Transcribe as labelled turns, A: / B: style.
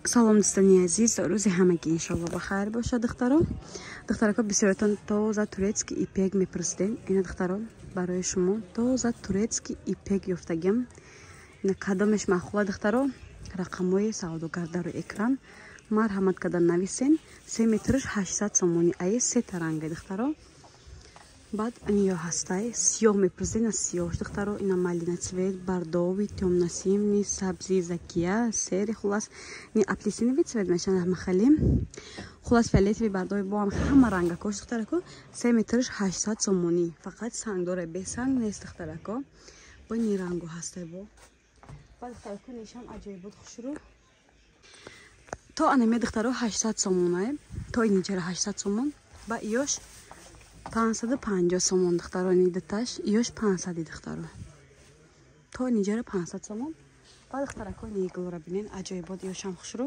A: салом дӯстони азиз, рӯзи ҳамагӣ иншолло бахайр бошад. духтарако бисёртон тоза турецкий ипек мепурсидем. ина духтаро барои шумо тоза турецкий ипек ёфтагем. ина кадомеш маъқула духтаро? рақамҳои савдогардаро экран марҳамат кардан нависен. 3 метрш 800 сомони ай 3 таранга духтаро. баъд ин ё ҳастай сиёҳ мепурсидем. ина сиёҳш духтаро, ина малина цвет, бордови, тёмно-синий, сабзи, закия, сери, хулас ин апельсиновый цвет мешавад махали. хулас фиолетовый, бордови бо ҳама рангакош духтарако 3 метрш 800 сомони. фақат сангдоре, бесанг нест духтарако. бо ин рангу ҳастай бо. баъд духтарако нишам аҷоибот хушрӯ. то анаме духтаро 800 сомон, то инҷара 800 сомон. ба ёш 550 сомон духтаро, нидаташ ёш 500 духтаро. то инҷара 500 сомон. ба духтарако ниглора бинен аҷоибот ёшам хушрӯ.